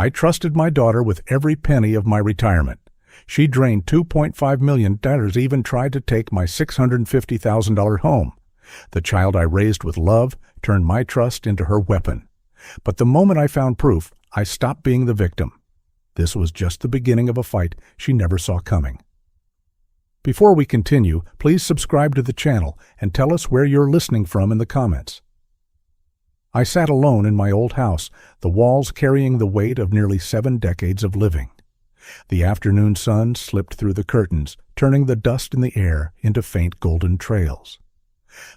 I trusted my daughter with every penny of my retirement. She drained $2.5 million, even tried to take my $650,000 home. The child I raised with love turned my trust into her weapon. But the moment I found proof, I stopped being the victim. This was just the beginning of a fight she never saw coming. Before we continue, please subscribe to the channel and tell us where you're listening from in the comments. I sat alone in my old house, the walls carrying the weight of nearly 7 decades of living. The afternoon sun slipped through the curtains, turning the dust in the air into faint golden trails.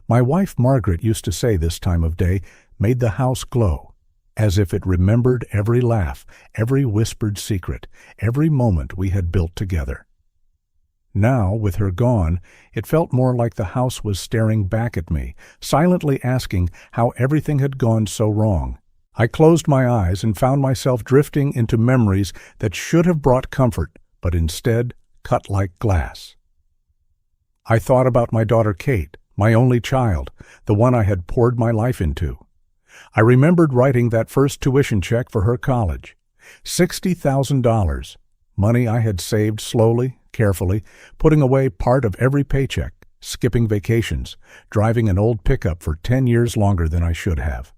My wife Margaret used to say this time of day made the house glow, as if it remembered every laugh, every whispered secret, every moment we had built together. Now, with her gone, it felt more like the house was staring back at me, silently asking how everything had gone so wrong. I closed my eyes and found myself drifting into memories that should have brought comfort, but instead cut like glass. I thought about my daughter Kate, my only child, the one I had poured my life into. I remembered writing that first tuition check for her college. $60,000, money I had saved slowly, carefully, putting away part of every paycheck, skipping vacations, driving an old pickup for 10 years longer than I should have.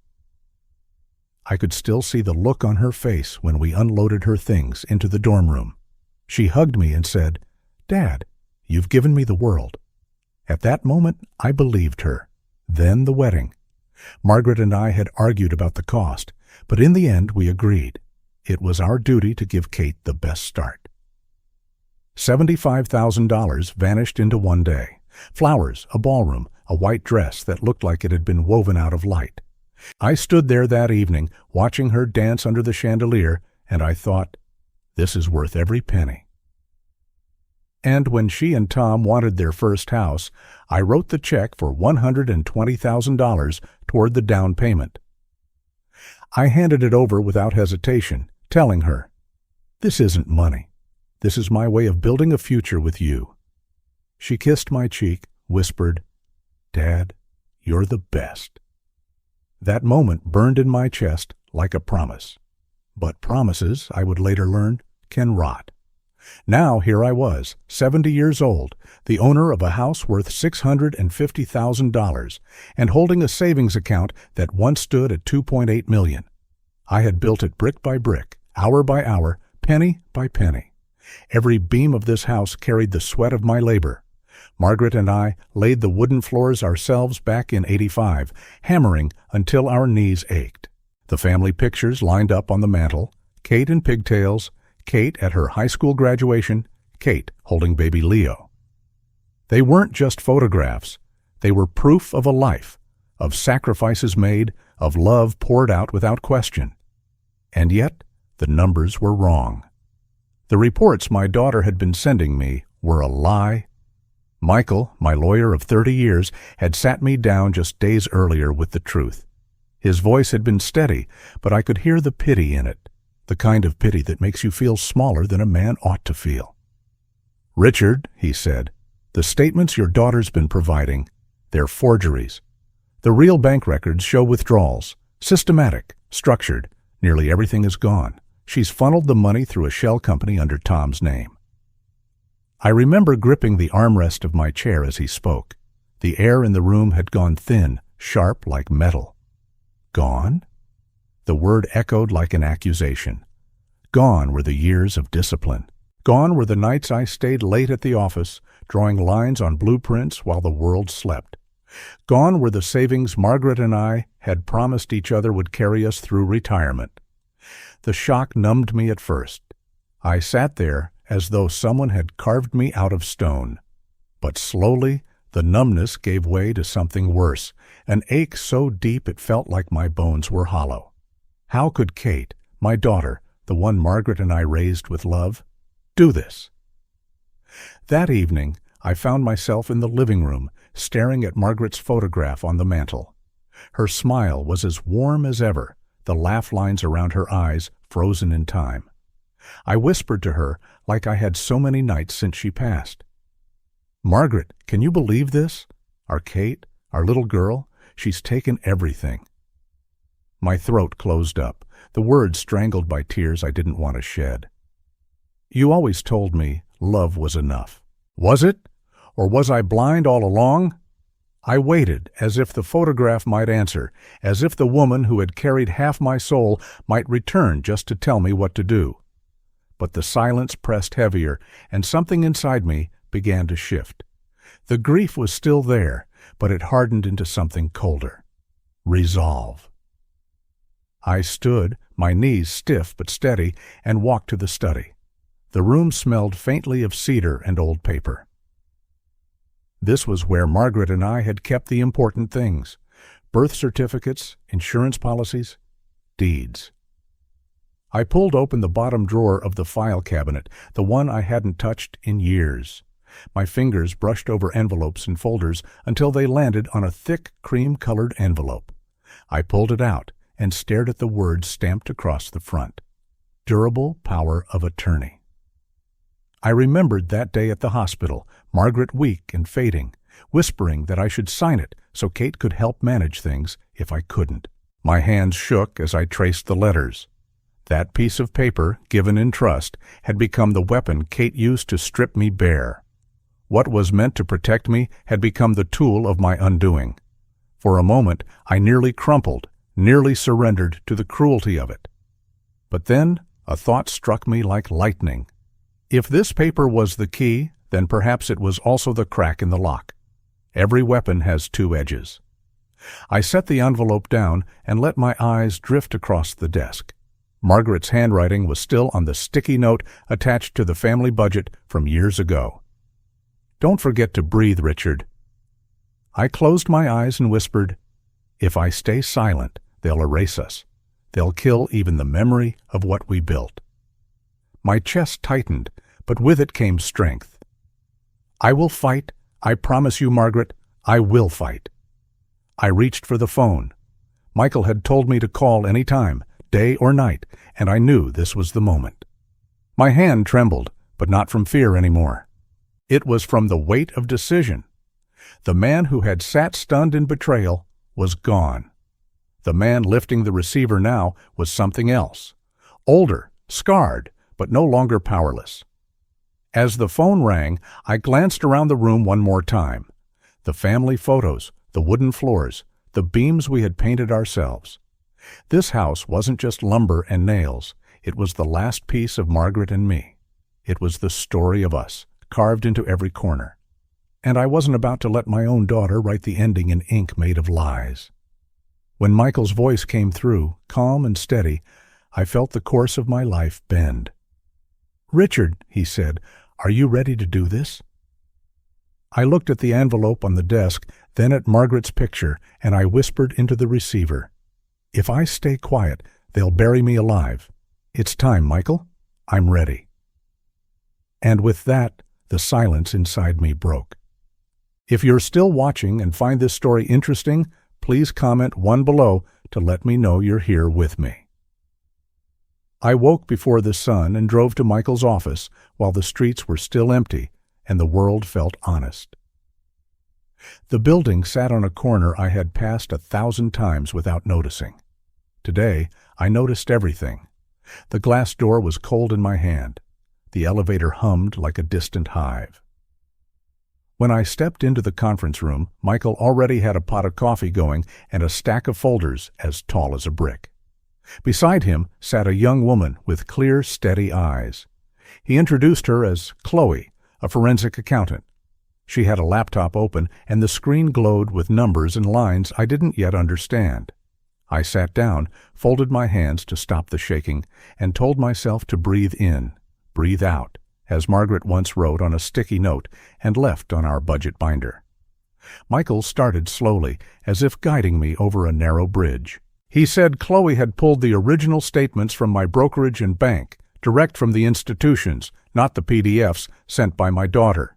I could still see the look on her face when we unloaded her things into the dorm room. She hugged me and said, "Dad, you've given me the world." At that moment, I believed her. Then the wedding. Margaret and I had argued about the cost, but in the end we agreed. It was our duty to give Kate the best start. $75,000 vanished into one day. Flowers, a ballroom, a white dress that looked like it had been woven out of light. I stood there that evening, watching her dance under the chandelier, and I thought, this is worth every penny. And when she and Tom wanted their first house, I wrote the check for $120,000 toward the down payment. I handed it over without hesitation, telling her, "This isn't money. This is my way of building a future with you." She kissed my cheek, whispered, "Dad, you're the best." That moment burned in my chest like a promise. But promises, I would later learn, can rot. Now here I was, 70 years old, the owner of a house worth $650,000, and holding a savings account that once stood at $2.8 million. I had built it brick by brick, hour by hour, penny by penny. Every beam of this house carried the sweat of my labor. Margaret and I laid the wooden floors ourselves back in '85, hammering until our knees ached. The family pictures lined up on the mantel, Kate in pigtails, Kate at her high school graduation, Kate holding baby Leo. They weren't just photographs. They were proof of a life, of sacrifices made, of love poured out without question. And yet, the numbers were wrong. The reports my daughter had been sending me were a lie. Michael, my lawyer of 30 years, had sat me down just days earlier with the truth. His voice had been steady, but I could hear the pity in it, the kind of pity that makes you feel smaller than a man ought to feel. "Richard," he said, "the statements your daughter's been providing, they're forgeries. The real bank records show withdrawals, systematic, structured. Nearly everything is gone. She's funneled the money through a shell company under Tom's name." I remember gripping the armrest of my chair as he spoke. The air in the room had gone thin, sharp like metal. Gone? The word echoed like an accusation. Gone were the years of discipline. Gone were the nights I stayed late at the office, drawing lines on blueprints while the world slept. Gone were the savings Margaret and I had promised each other would carry us through retirement. The shock numbed me at first. I sat there as though someone had carved me out of stone. But slowly, the numbness gave way to something worse, an ache so deep it felt like my bones were hollow. How could Kate, my daughter, the one Margaret and I raised with love, do this? That evening, I found myself in the living room, staring at Margaret's photograph on the mantel. Her smile was as warm as ever, the laugh lines around her eyes frozen in time. I whispered to her like I had so many nights since she passed. "Margaret, can you believe this? Our Kate, our little girl, she's taken everything." My throat closed up. the words strangled by tears I didn't want to shed. You always told me love was enough. Was it? Or was I blind all along? I waited, as if the photograph might answer, as if the woman who had carried half my soul might return just to tell me what to do. But the silence pressed heavier, and something inside me began to shift. The grief was still there, but it hardened into something colder. Resolve. I stood, my knees stiff but steady, and walked to the study. The room smelled faintly of cedar and old paper. This was where Margaret and I had kept the important things: birth certificates, insurance policies, deeds. I pulled open the bottom drawer of the file cabinet, the one I hadn't touched in years. My fingers brushed over envelopes and folders until they landed on a thick, cream-colored envelope. I pulled it out and stared at the words stamped across the front. Durable power of attorney. I remembered that day at the hospital, Margaret weak and fading, whispering that I should sign it so Kate could help manage things if I couldn't. My hands shook as I traced the letters. That piece of paper, given in trust, had become the weapon Kate used to strip me bare. What was meant to protect me had become the tool of my undoing. For a moment, I nearly crumpled, nearly surrendered to the cruelty of it. But then a thought struck me like lightning. If this paper was the key, then perhaps it was also the crack in the lock. Every weapon has two edges. I set the envelope down and let my eyes drift across the desk. Margaret's handwriting was still on the sticky note attached to the family budget from years ago. "Don't forget to breathe, Richard." I closed my eyes and whispered, "If I stay silent, they'll erase us. They'll kill even the memory of what we built." My chest tightened, but with it came strength. "I will fight. I promise you, Margaret, I will fight." I reached for the phone. Michael had told me to call any time, day or night, and I knew this was the moment. My hand trembled, but not from fear anymore. It was from the weight of decision. The man who had sat stunned in betrayal was gone. The man lifting the receiver now was something else. Older, scarred, but no longer powerless. As the phone rang, I glanced around the room one more time. The family photos, the wooden floors, the beams we had painted ourselves. This house wasn't just lumber and nails. It was the last piece of Margaret and me. It was the story of us, carved into every corner. And I wasn't about to let my own daughter write the ending in ink made of lies. When Michael's voice came through, calm and steady, I felt the course of my life bend. "Richard," he said, "are you ready to do this?" I looked at the envelope on the desk, then at Margaret's picture, and I whispered into the receiver, "If I stay quiet, they'll bury me alive. It's time, Michael. I'm ready." And with that, the silence inside me broke. If you're still watching and find this story interesting, please comment one below to let me know you're here with me. I woke before the sun and drove to Michael's office while the streets were still empty and the world felt honest. The building sat on a corner I had passed 1,000 times without noticing. Today, I noticed everything. The glass door was cold in my hand. The elevator hummed like a distant hive. When I stepped into the conference room, Michael already had a pot of coffee going and a stack of folders as tall as a brick. Beside him sat a young woman with clear, steady eyes. He introduced her as Chloe, a forensic accountant. She had a laptop open, and the screen glowed with numbers and lines I didn't yet understand. I sat down, folded my hands to stop the shaking, and told myself to breathe in, breathe out, as Margaret once wrote on a sticky note and left on our budget binder. Michael started slowly, as if guiding me over a narrow bridge. He said Chloe had pulled the original statements from my brokerage and bank, direct from the institutions, not the PDFs sent by my daughter.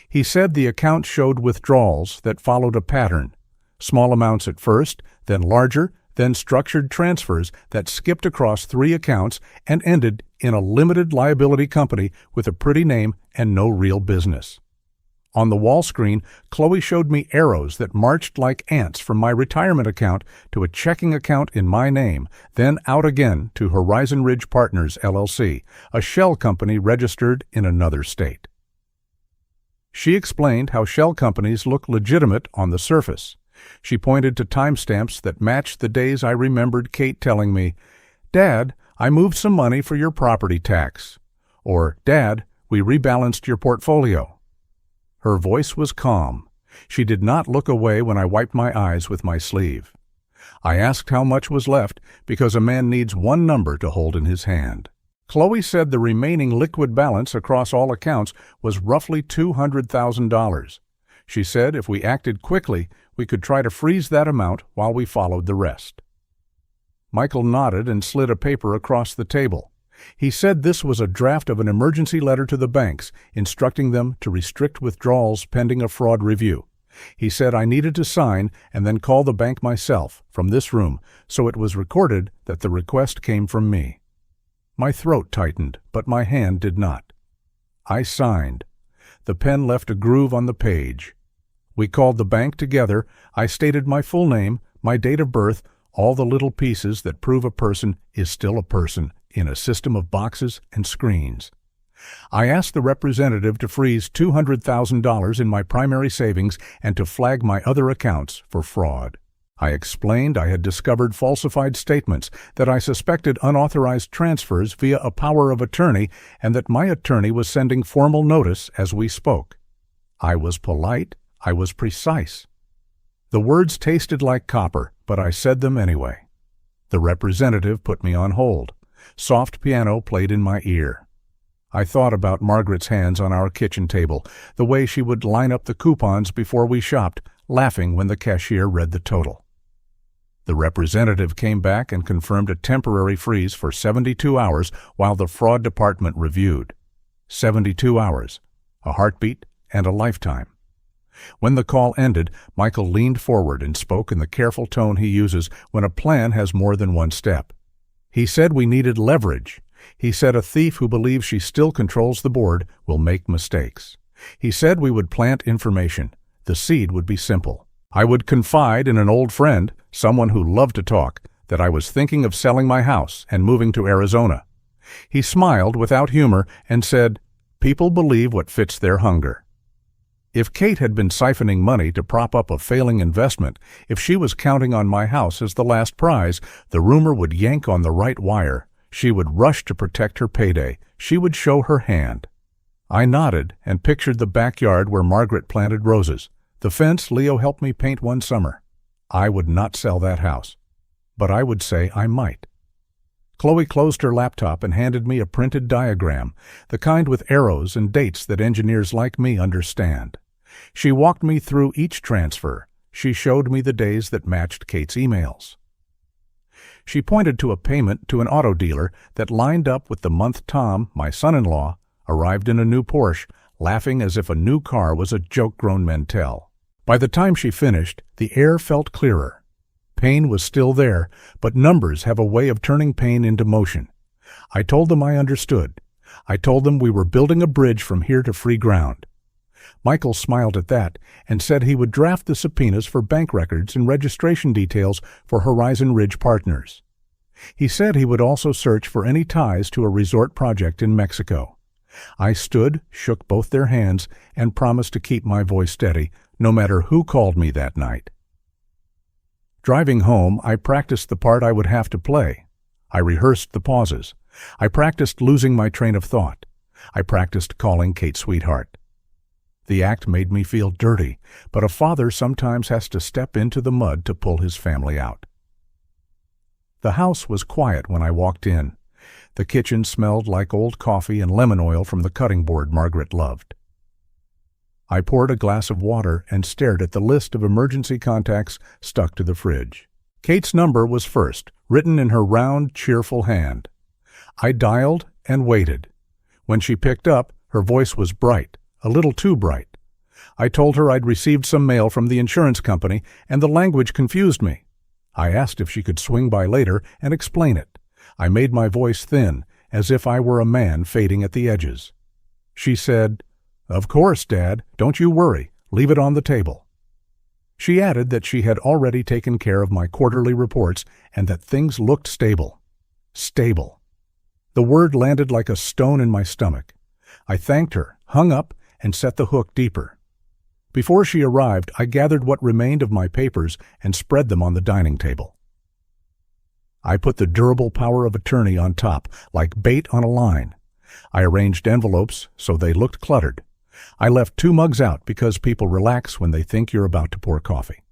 He said the account showed withdrawals that followed a pattern, small amounts at first, then larger, then structured transfers that skipped across 3 accounts and ended in a limited liability company with a pretty name and no real business. On the wall screen, Chloe showed me arrows that marched like ants from my retirement account to a checking account in my name, then out again to Horizon Ridge Partners, LLC, a shell company registered in another state. She explained how shell companies look legitimate on the surface. She pointed to timestamps that matched the days I remembered Kate telling me, "Dad, I moved some money for your property tax," or "Dad, we rebalanced your portfolio." Her voice was calm. She did not look away when I wiped my eyes with my sleeve. I asked how much was left because a man needs one number to hold in his hand. Chloe said the remaining liquid balance across all accounts was roughly $200,000. She said if we acted quickly, we could try to freeze that amount while we followed the rest. Michael nodded and slid a paper across the table. He said this was a draft of an emergency letter to the banks, instructing them to restrict withdrawals pending a fraud review. He said I needed to sign and then call the bank myself from this room, so it was recorded that the request came from me. My throat tightened, but my hand did not. I signed. The pen left a groove on the page. We called the bank together. I stated my full name, my date of birth, all the little pieces that prove a person is still a person in a system of boxes and screens. I asked the representative to freeze $200,000 in my primary savings and to flag my other accounts for fraud. I explained I had discovered falsified statements, that I suspected unauthorized transfers via a power of attorney, and that my attorney was sending formal notice as we spoke. I was polite. I was precise. The words tasted like copper, but I said them anyway. The representative put me on hold. Soft piano played in my ear. I thought about Margaret's hands on our kitchen table, the way she would line up the coupons before we shopped, laughing when the cashier read the total. The representative came back and confirmed a temporary freeze for 72 hours while the fraud department reviewed. 72 hours, a heartbeat, and a lifetime. When the call ended, Michael leaned forward and spoke in the careful tone he uses when a plan has more than one step. He said we needed leverage. He said a thief who believes she still controls the board will make mistakes. He said we would plant information. The seed would be simple. I would confide in an old friend, someone who loved to talk, that I was thinking of selling my house and moving to Arizona. He smiled without humor and said, "People believe what fits their hunger." If Kate had been siphoning money to prop up a failing investment, if she was counting on my house as the last prize, the rumor would yank on the right wire. She would rush to protect her payday. She would show her hand. I nodded and pictured the backyard where Margaret planted roses, the fence Leo helped me paint one summer. I would not sell that house, but I would say I might. Chloe closed her laptop and handed me a printed diagram, the kind with arrows and dates that engineers like me understand. She walked me through each transfer. She showed me the days that matched Kate's emails. She pointed to a payment to an auto dealer that lined up with the month Tom, my son-in-law, arrived in a new Porsche, laughing as if a new car was a joke grown men tell. By the time she finished, the air felt clearer. Pain was still there, but numbers have a way of turning pain into motion. I told them I understood. I told them we were building a bridge from here to free ground. Michael smiled at that and said he would draft the subpoenas for bank records and registration details for Horizon Ridge Partners. He said he would also search for any ties to a resort project in Mexico. I stood, shook both their hands, and promised to keep my voice steady, no matter who called me that night. Driving home, I practiced the part I would have to play. I rehearsed the pauses. I practiced losing my train of thought. I practiced calling Kate sweetheart. The act made me feel dirty, but a father sometimes has to step into the mud to pull his family out. The house was quiet when I walked in. The kitchen smelled like old coffee and lemon oil from the cutting board Margaret loved. I poured a glass of water and stared at the list of emergency contacts stuck to the fridge. Kate's number was first, written in her round, cheerful hand. I dialed and waited. When she picked up, her voice was bright, a little too bright. I told her I'd received some mail from the insurance company, and the language confused me. I asked if she could swing by later and explain it. I made my voice thin, as if I were a man fading at the edges. She said, "Of course, Dad. Don't you worry. Leave it on the table." She added that she had already taken care of my quarterly reports and that things looked stable. Stable. The word landed like a stone in my stomach. I thanked her, hung up, and set the hook deeper. Before she arrived, I gathered what remained of my papers and spread them on the dining table. I put the durable power of attorney on top, like bait on a line. I arranged envelopes so they looked cluttered. I left 2 mugs out because people relax when they think you're about to pour coffee.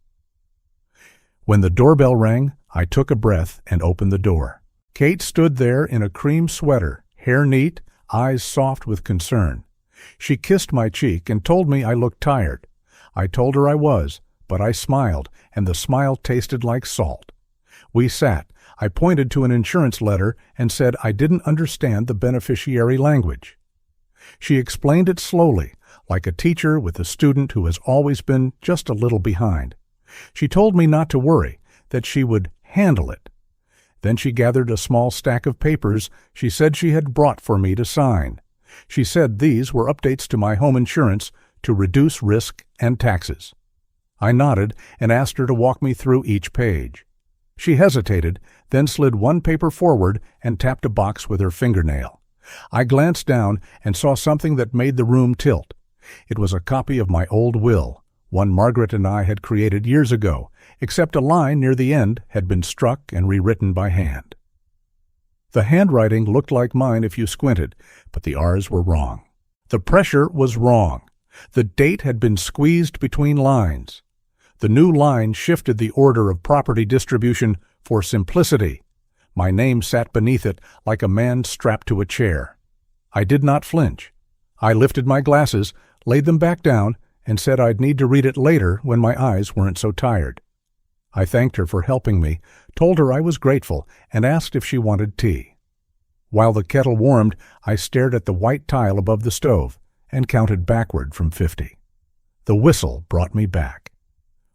When the doorbell rang, I took a breath and opened the door. Kate stood there in a cream sweater, hair neat, eyes soft with concern. She kissed my cheek and told me I looked tired. I told her I was, but I smiled, and the smile tasted like salt. We sat. I pointed to an insurance letter and said I didn't understand the beneficiary language. She explained it slowly, like a teacher with a student who has always been just a little behind. She told me not to worry, that she would handle it. Then she gathered a small stack of papers she said she had brought for me to sign. She said these were updates to my home insurance to reduce risk and taxes. I nodded and asked her to walk me through each page. She hesitated, then slid one paper forward and tapped a box with her fingernail. I glanced down and saw something that made the room tilt. It was a copy of my old will, one Margaret and I had created years ago, except a line near the end had been struck and rewritten by hand. The handwriting looked like mine if you squinted, but the R's were wrong. The pressure was wrong. The date had been squeezed between lines. The new line shifted the order of property distribution for simplicity. My name sat beneath it like a man strapped to a chair. I did not flinch. I lifted my glasses, laid them back down, and said I'd need to read it later when my eyes weren't so tired. I thanked her for helping me, told her I was grateful, and asked if she wanted tea. While the kettle warmed, I stared at the white tile above the stove and counted backward from 50. The whistle brought me back.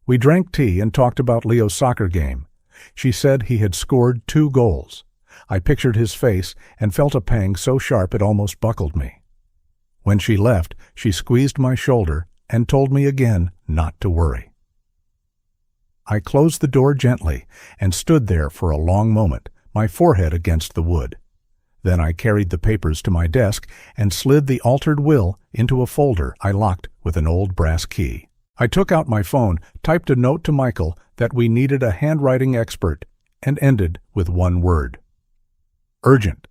We drank tea and talked about Leo's soccer game. She said he had scored 2 goals. I pictured his face and felt a pang so sharp it almost buckled me. When she left, she squeezed my shoulder and told me again not to worry. I closed the door gently and stood there for a long moment, my forehead against the wood. Then I carried the papers to my desk and slid the altered will into a folder I locked with an old brass key. I took out my phone, typed a note to Michael that we needed a handwriting expert, and ended with one word: urgent.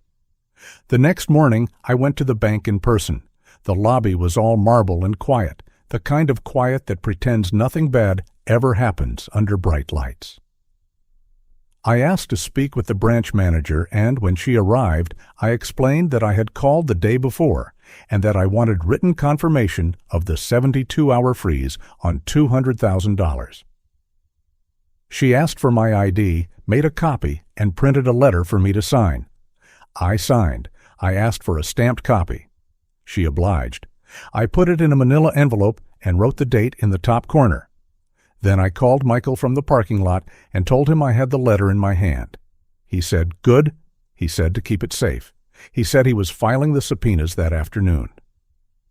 The next morning, I went to the bank in person. The lobby was all marble and quiet, the kind of quiet that pretends nothing bad ever happens under bright lights. I asked to speak with the branch manager, and when she arrived, I explained that I had called the day before and that I wanted written confirmation of the 72-hour freeze on $200,000. She asked for my ID, made a copy, and printed a letter for me to sign. I signed. I asked for a stamped copy. She obliged. I put it in a manila envelope and wrote the date in the top corner. Then I called Michael from the parking lot and told him I had the letter in my hand. He said, "Good," he said, to keep it safe. He said he was filing the subpoenas that afternoon.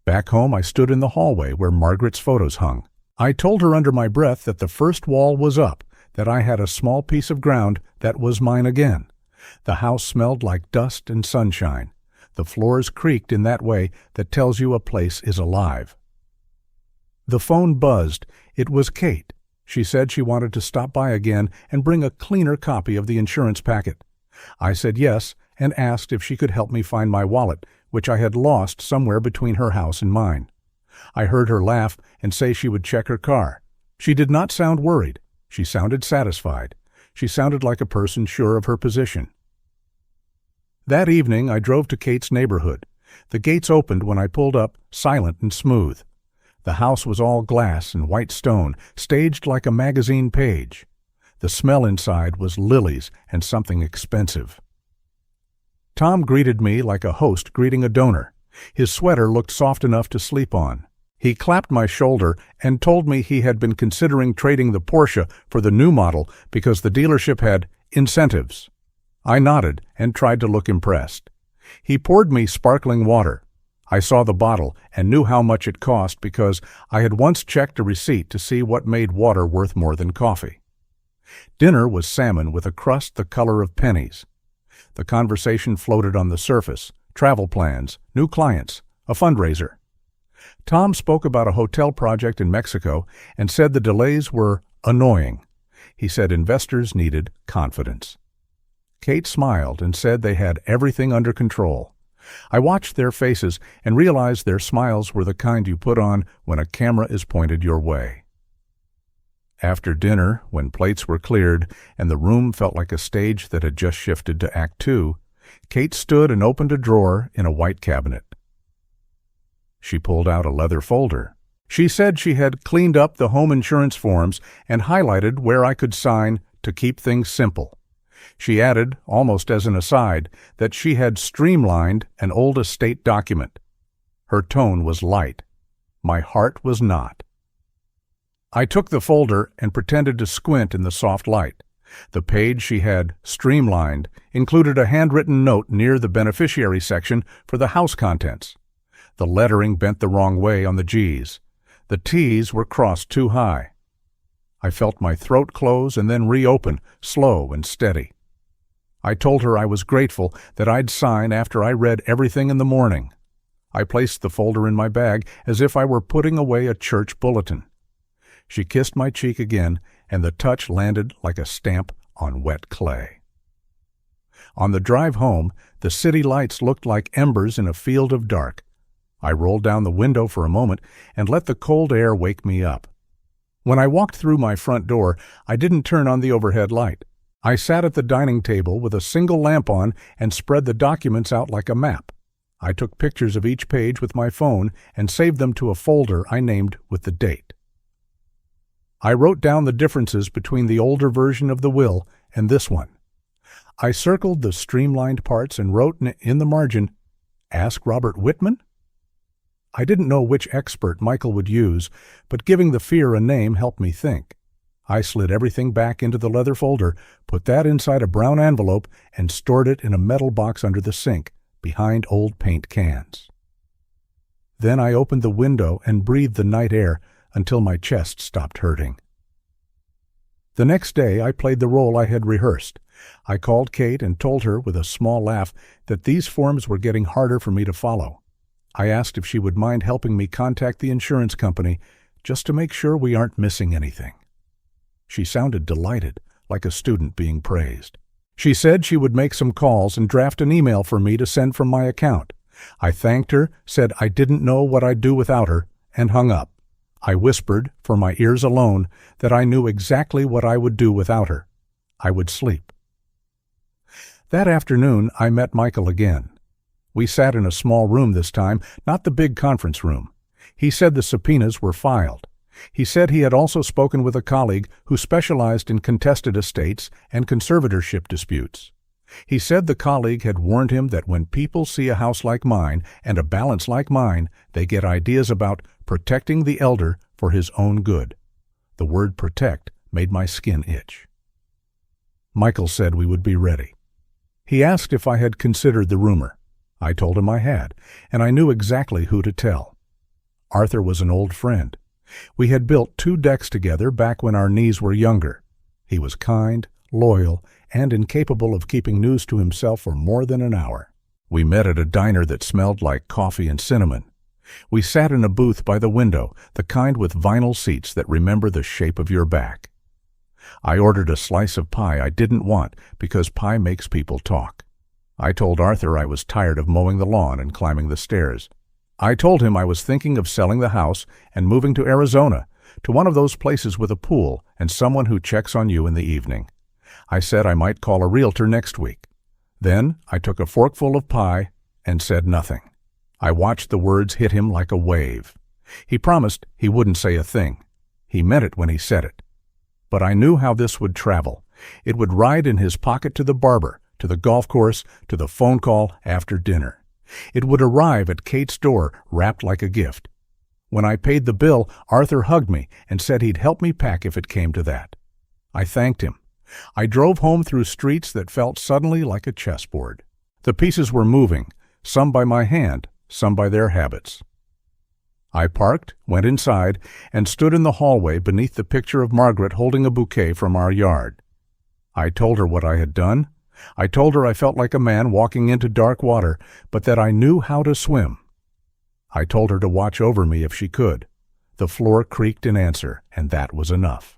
Back home, I stood in the hallway where Margaret's photos hung. I told her under my breath that the first wall was up, that I had a small piece of ground that was mine again. The house smelled like dust and sunshine. The floors creaked in that way that tells you a place is alive. The phone buzzed. It was Kate. She said she wanted to stop by again and bring a cleaner copy of the insurance packet. I said yes and asked if she could help me find my wallet, which I had lost somewhere between her house and mine. I heard her laugh and say she would check her car. She did not sound worried. She sounded satisfied. She sounded like a person sure of her position. That evening I drove to Kate's neighborhood. The gates opened when I pulled up, silent and smooth. The house was all glass and white stone, staged like a magazine page. The smell inside was lilies and something expensive. Tom greeted me like a host greeting a donor. His sweater looked soft enough to sleep on. He clapped my shoulder and told me he had been considering trading the Porsche for the new model because the dealership had incentives. I nodded and tried to look impressed. He poured me sparkling water. I saw the bottle and knew how much it cost because I had once checked a receipt to see what made water worth more than coffee. Dinner was salmon with a crust the color of pennies. The conversation floated on the surface: travel plans, new clients, a fundraiser. Tom spoke about a hotel project in Mexico and said the delays were annoying. He said investors needed confidence. Kate smiled and said they had everything under control. I watched their faces and realized their smiles were the kind you put on when a camera is pointed your way. After dinner, when plates were cleared and the room felt like a stage that had just shifted to Act 2, Kate stood and opened a drawer in a white cabinet. She pulled out a leather folder. She said she had cleaned up the home insurance forms and highlighted where I could sign to keep things simple. She added, almost as an aside, that she had streamlined an old estate document. Her tone was light. My heart was not. I took the folder and pretended to squint in the soft light. The page she had streamlined included a handwritten note near the beneficiary section for the house contents. The lettering bent the wrong way on the G's. The T's were crossed too high. I felt my throat close and then reopen, slow and steady. I told her I was grateful that I'd sign after I read everything in the morning. I placed the folder in my bag as if I were putting away a church bulletin. She kissed my cheek again, and the touch landed like a stamp on wet clay. On the drive home, the city lights looked like embers in a field of dark. I rolled down the window for a moment and let the cold air wake me up. When I walked through my front door, I didn't turn on the overhead light. I sat at the dining table with a single lamp on and spread the documents out like a map. I took pictures of each page with my phone and saved them to a folder I named with the date. I wrote down the differences between the older version of the will and this one. I circled the streamlined parts and wrote in the margin, "Ask Robert Whitman?" I didn't know which expert Michael would use, but giving the fear a name helped me think. I slid everything back into the leather folder, put that inside a brown envelope, and stored it in a metal box under the sink, behind old paint cans. Then I opened the window and breathed the night air until my chest stopped hurting. The next day I played the role I had rehearsed. I called Kate and told her with a small laugh that these forms were getting harder for me to follow. I asked if she would mind helping me contact the insurance company just to make sure we aren't missing anything. She sounded delighted, like a student being praised. She said she would make some calls and draft an email for me to send from my account. I thanked her, said I didn't know what I'd do without her, and hung up. I whispered, for my ears alone, that I knew exactly what I would do without her. I would sleep. That afternoon, I met Michael again. We sat in a small room this time, not the big conference room. He said the subpoenas were filed. He said he had also spoken with a colleague who specialized in contested estates and conservatorship disputes. He said the colleague had warned him that when people see a house like mine and a balance like mine, they get ideas about protecting the elder for his own good. The word protect made my skin itch. Michael said we would be ready. He asked if I had considered the rumor. I told him I had, and I knew exactly who to tell. Arthur was an old friend. We had built 2 decks together back when our knees were younger. He was kind, loyal, and incapable of keeping news to himself for more than an hour. We met at a diner that smelled like coffee and cinnamon. We sat in a booth by the window, the kind with vinyl seats that remember the shape of your back. I ordered a slice of pie I didn't want because pie makes people talk. I told Arthur I was tired of mowing the lawn and climbing the stairs. I told him I was thinking of selling the house and moving to Arizona, to one of those places with a pool and someone who checks on you in the evening. I said I might call a realtor next week. Then I took a forkful of pie and said nothing. I watched the words hit him like a wave. He promised he wouldn't say a thing. He meant it when he said it. But I knew how this would travel. It would ride in his pocket to the barber, to the golf course, to the phone call after dinner. It would arrive at Kate's door wrapped like a gift. When I paid the bill, Arthur hugged me and said he'd help me pack if it came to that. I thanked him. I drove home through streets that felt suddenly like a chessboard. The pieces were moving, some by my hand, some by their habits. I parked, went inside, and stood in the hallway beneath the picture of Margaret holding a bouquet from our yard. I told her what I had done. I told her I felt like a man walking into dark water, but that I knew how to swim. I told her to watch over me if she could. The floor creaked in answer, and that was enough.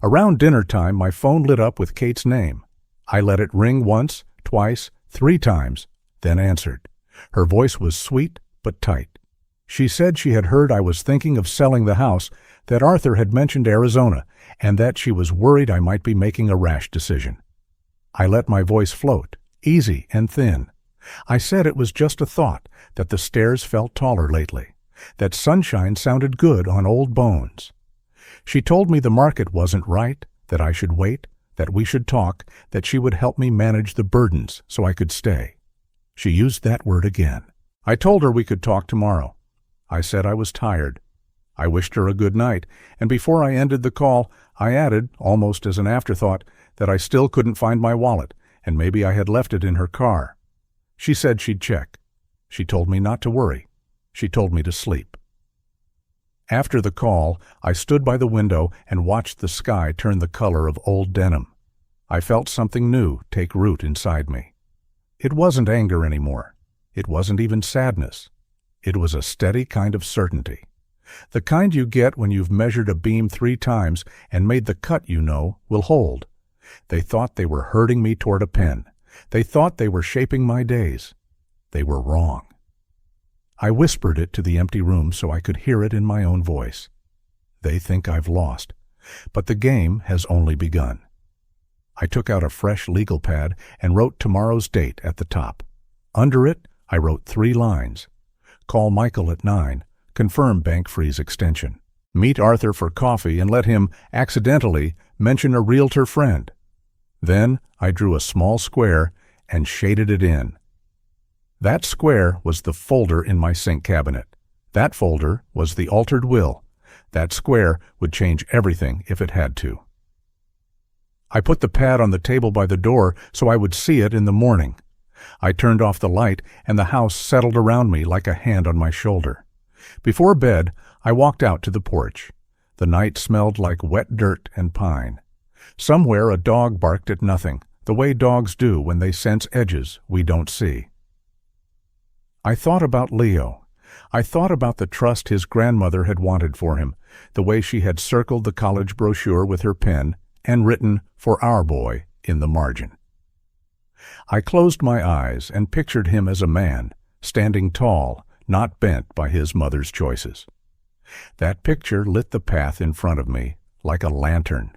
Around dinner time, my phone lit up with Kate's name. I let it ring once, twice, 3 times, then answered. Her voice was sweet but tight. She said she had heard I was thinking of selling the house, that Arthur had mentioned Arizona, and that she was worried I might be making a rash decision. I let my voice float, easy and thin. I said it was just a thought, that the stairs felt taller lately, that sunshine sounded good on old bones. She told me the market wasn't right, that I should wait, that we should talk, that she would help me manage the burdens so I could stay. She used that word again. I told her we could talk tomorrow. I said I was tired. I wished her a good night, and before I ended the call, I added, almost as an afterthought, that I still couldn't find my wallet, and maybe I had left it in her car. She said she'd check. She told me not to worry. She told me to sleep. After the call, I stood by the window and watched the sky turn the color of old denim. I felt something new take root inside me. It wasn't anger anymore. It wasn't even sadness. It was a steady kind of certainty. The kind you get when you've measured a beam 3 times and made the cut you know will hold. They thought they were herding me toward a pen. They thought they were shaping my days. They were wrong. I whispered it to the empty room so I could hear it in my own voice. They think I've lost, but the game has only begun. I took out a fresh legal pad and wrote tomorrow's date at the top. Under it, I wrote 3 lines. Call Michael at 9, confirm bank freeze extension. Meet Arthur for coffee and let him, accidentally, mention a realtor friend. Then I drew a small square and shaded it in. That square was the folder in my sink cabinet. That folder was the altered will. That square would change everything if it had to. I put the pad on the table by the door so I would see it in the morning. I turned off the light, and the house settled around me like a hand on my shoulder. Before bed, I walked out to the porch. The night smelled like wet dirt and pine. Somewhere a dog barked at nothing, the way dogs do when they sense edges we don't see. I thought about Leo. I thought about the trust his grandmother had wanted for him, the way she had circled the college brochure with her pen and written, "For our boy," in the margin. I closed my eyes and pictured him as a man, standing tall, not bent by his mother's choices. That picture lit the path in front of me like a lantern.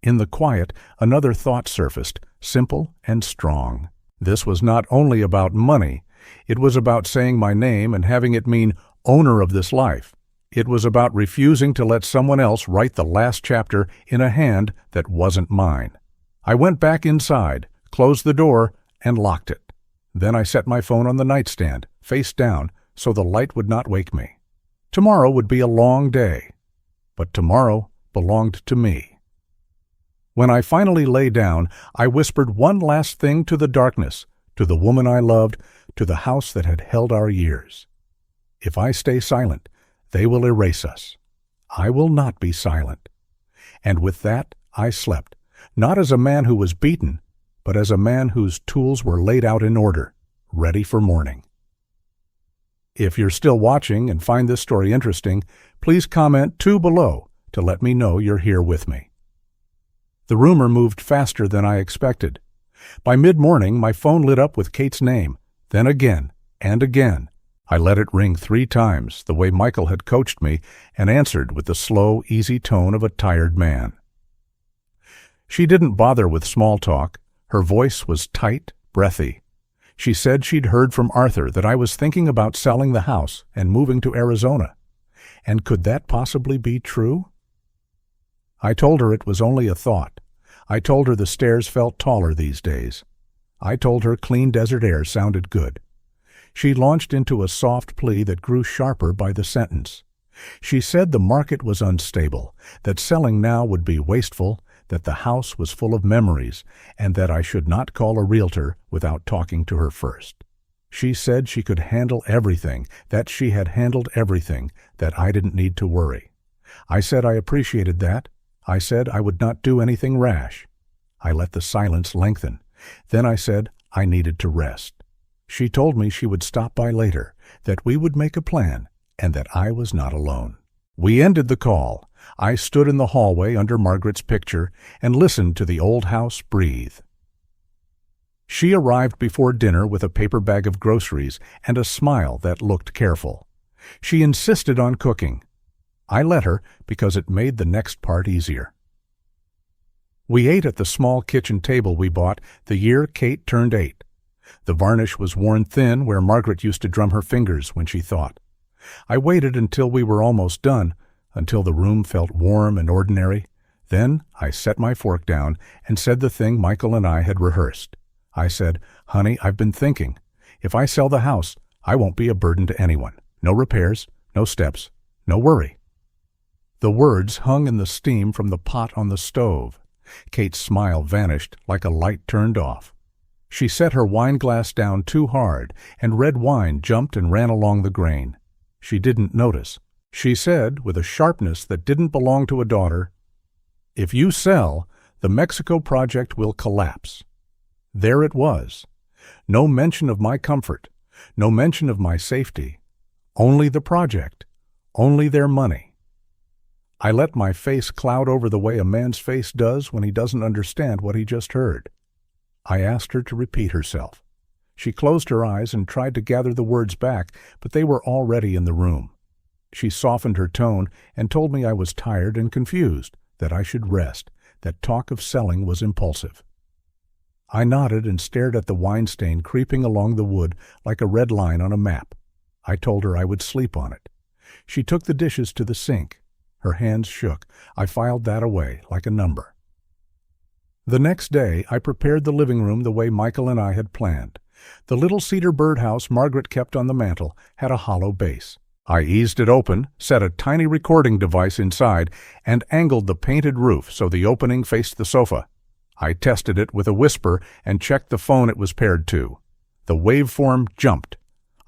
In the quiet, another thought surfaced, simple and strong. This was not only about money. It was about saying my name and having it mean owner of this life. It was about refusing to let someone else write the last chapter in a hand that wasn't mine. I went back inside, closed the door, and locked it. Then I set my phone on the nightstand, face down, so the light would not wake me. Tomorrow would be a long day, but tomorrow belonged to me. When I finally lay down, I whispered one last thing to the darkness, to the woman I loved, to the house that had held our years. If I stay silent, they will erase us. I will not be silent. And with that, I slept, not as a man who was beaten, but as a man whose tools were laid out in order, ready for morning. If you're still watching and find this story interesting, please comment 2 below to let me know you're here with me. The rumor moved faster than I expected. By mid-morning, my phone lit up with Kate's name, then again and again. I let it ring 3 times, the way Michael had coached me, and answered with the slow, easy tone of a tired man. She didn't bother with small talk. Her voice was tight, breathy. She said she'd heard from Arthur that I was thinking about selling the house and moving to Arizona. And could that possibly be true? I told her it was only a thought. I told her the stairs felt taller these days. I told her clean desert air sounded good. She launched into a soft plea that grew sharper by the sentence. She said the market was unstable, that selling now would be wasteful, that the house was full of memories, and that I should not call a realtor without talking to her first. She said she could handle everything, that she had handled everything, that I didn't need to worry. I said I appreciated that. I said I would not do anything rash. I let the silence lengthen. Then I said I needed to rest. She told me she would stop by later, that we would make a plan, and that I was not alone. We ended the call. I stood in the hallway under Margaret's picture and listened to the old house breathe. She arrived before dinner with a paper bag of groceries and a smile that looked careful. She insisted on cooking. I let her because it made the next part easier. We ate at the small kitchen table we bought the year Kate turned 8. The varnish was worn thin where Margaret used to drum her fingers when she thought. I waited until we were almost done, until the room felt warm and ordinary. Then I set my fork down and said the thing Michael and I had rehearsed. I said, "Honey, I've been thinking. If I sell the house, I won't be a burden to anyone. No repairs, no steps, no worry." The words hung in the steam from the pot on the stove. Kate's smile vanished like a light turned off. She set her wine glass down too hard, and red wine jumped and ran along the grain. She didn't notice. She said, with a sharpness that didn't belong to a daughter, "If you sell, the Mexico project will collapse." There it was. No mention of my comfort, no mention of my safety. Only the project, only their money. I let my face cloud over the way a man's face does when he doesn't understand what he just heard. I asked her to repeat herself. She closed her eyes and tried to gather the words back, but they were already in the room. She softened her tone and told me I was tired and confused, that I should rest, that talk of selling was impulsive. I nodded and stared at the wine stain creeping along the wood like a red line on a map. I told her I would sleep on it. She took the dishes to the sink. Her hands shook. I filed that away like a number. The next day, I prepared the living room the way Michael and I had planned. The little cedar birdhouse Margaret kept on the mantel had a hollow base. I eased it open, set a tiny recording device inside, and angled the painted roof so the opening faced the sofa. I tested it with a whisper and checked the phone it was paired to. The waveform jumped.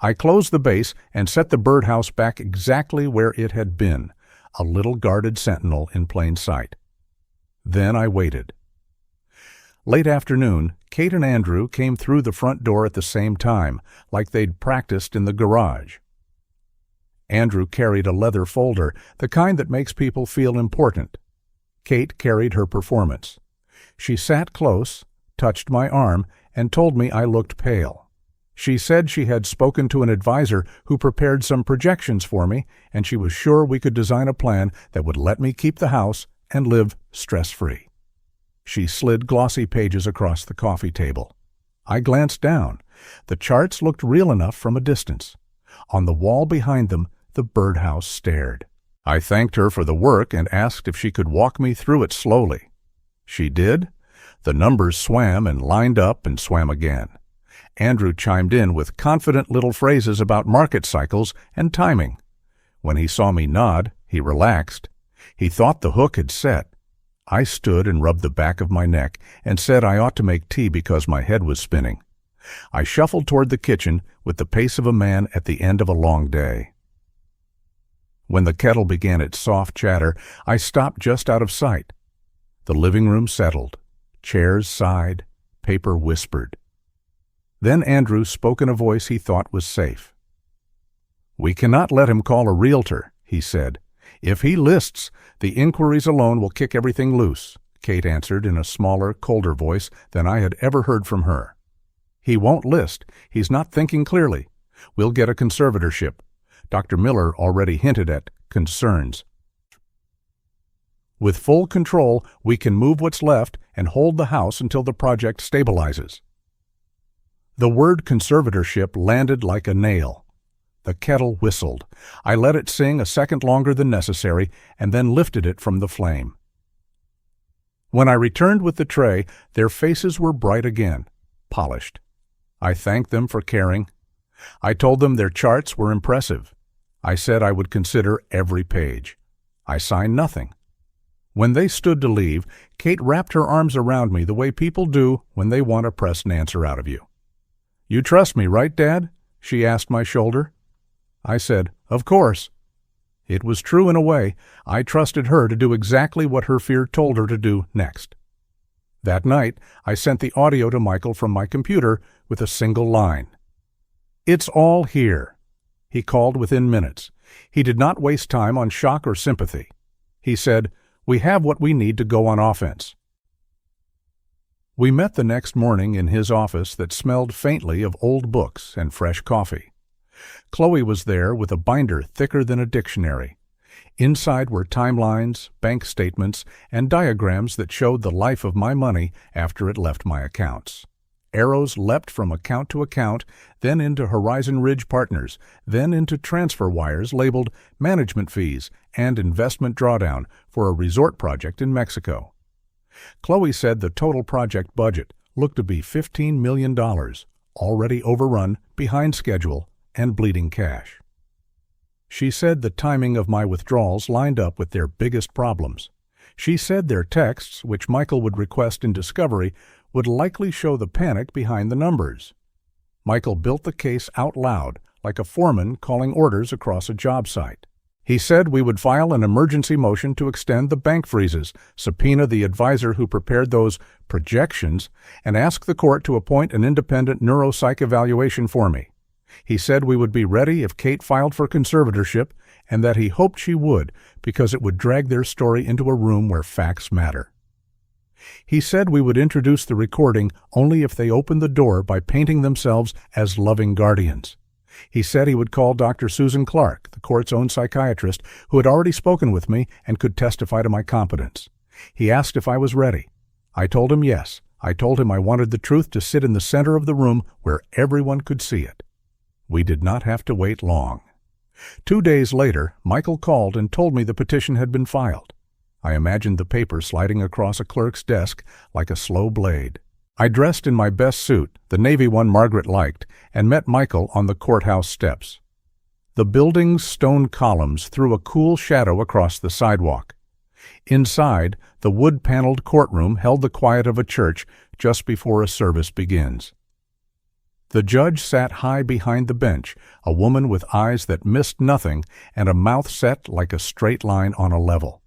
I closed the base and set the birdhouse back exactly where it had been, a little guarded sentinel in plain sight. Then I waited. Late afternoon, Kate and Andrew came through the front door at the same time, like they'd practiced in the garage. Andrew carried a leather folder, the kind that makes people feel important. Kate carried her performance. She sat close, touched my arm, and told me I looked pale. She said she had spoken to an advisor who prepared some projections for me, and she was sure we could design a plan that would let me keep the house and live stress-free. She slid glossy pages across the coffee table. I glanced down. The charts looked real enough from a distance. On the wall behind them, the birdhouse stared. I thanked her for the work and asked if she could walk me through it slowly. She did. The numbers swam and lined up and swam again. Andrew chimed in with confident little phrases about market cycles and timing. When he saw me nod, he relaxed. He thought the hook had set. I stood and rubbed the back of my neck and said I ought to make tea because my head was spinning. I shuffled toward the kitchen with the pace of a man at the end of a long day. When the kettle began its soft chatter, I stopped just out of sight. The living room settled. Chairs sighed. Paper whispered. Then Andrew spoke in a voice he thought was safe. "We cannot let him call a realtor," he said. "If he lists, the inquiries alone will kick everything loose," Kate answered in a smaller, colder voice than I had ever heard from her. "He won't list. He's not thinking clearly. We'll get a conservatorship. Dr. Miller already hinted at concerns. With full control, we can move what's left and hold the house until the project stabilizes." The word conservatorship landed like a nail. The kettle whistled. I let it sing a second longer than necessary and then lifted it from the flame. When I returned with the tray, their faces were bright again, polished. I thanked them for caring. I told them their charts were impressive. I said I would consider every page. I signed nothing. When they stood to leave, Kate wrapped her arms around me the way people do when they want to press an answer out of you. "You trust me, right, Dad?" she asked my shoulder. I said, "Of course." It was true in a way. I trusted her to do exactly what her fear told her to do next. That night, I sent the audio to Michael from my computer with a single line. "It's all here." He called within minutes. He did not waste time on shock or sympathy. He said, "We have what we need to go on offense." We met the next morning in his office that smelled faintly of old books and fresh coffee. Chloe was there with a binder thicker than a dictionary. Inside were timelines, bank statements, and diagrams that showed the life of my money after it left my accounts. Arrows leapt from account to account, then into Horizon Ridge Partners, then into transfer wires labeled management fees and investment drawdown for a resort project in Mexico. Chloe said the total project budget looked to be $15 million, already overrun, behind schedule, and bleeding cash. She said the timing of my withdrawals lined up with their biggest problems. She said their texts, which Michael would request in discovery, would likely show the panic behind the numbers. Michael built the case out loud, like a foreman calling orders across a job site. He said we would file an emergency motion to extend the bank freezes, subpoena the advisor who prepared those projections, and ask the court to appoint an independent neuropsych evaluation for me. He said we would be ready if Kate filed for conservatorship, and that he hoped she would, because it would drag their story into a room where facts matter. He said we would introduce the recording only if they opened the door by painting themselves as loving guardians. He said he would call Dr. Susan Clark, the court's own psychiatrist, who had already spoken with me and could testify to my competence. He asked if I was ready. I told him yes. I told him I wanted the truth to sit in the center of the room where everyone could see it. We did not have to wait long. 2 days later, Michael called and told me the petition had been filed. I imagined the paper sliding across a clerk's desk like a slow blade. I dressed in my best suit, the navy one Margaret liked, and met Michael on the courthouse steps. The building's stone columns threw a cool shadow across the sidewalk. Inside, the wood-paneled courtroom held the quiet of a church just before a service begins. The judge sat high behind the bench, a woman with eyes that missed nothing and a mouth set like a straight line on a level.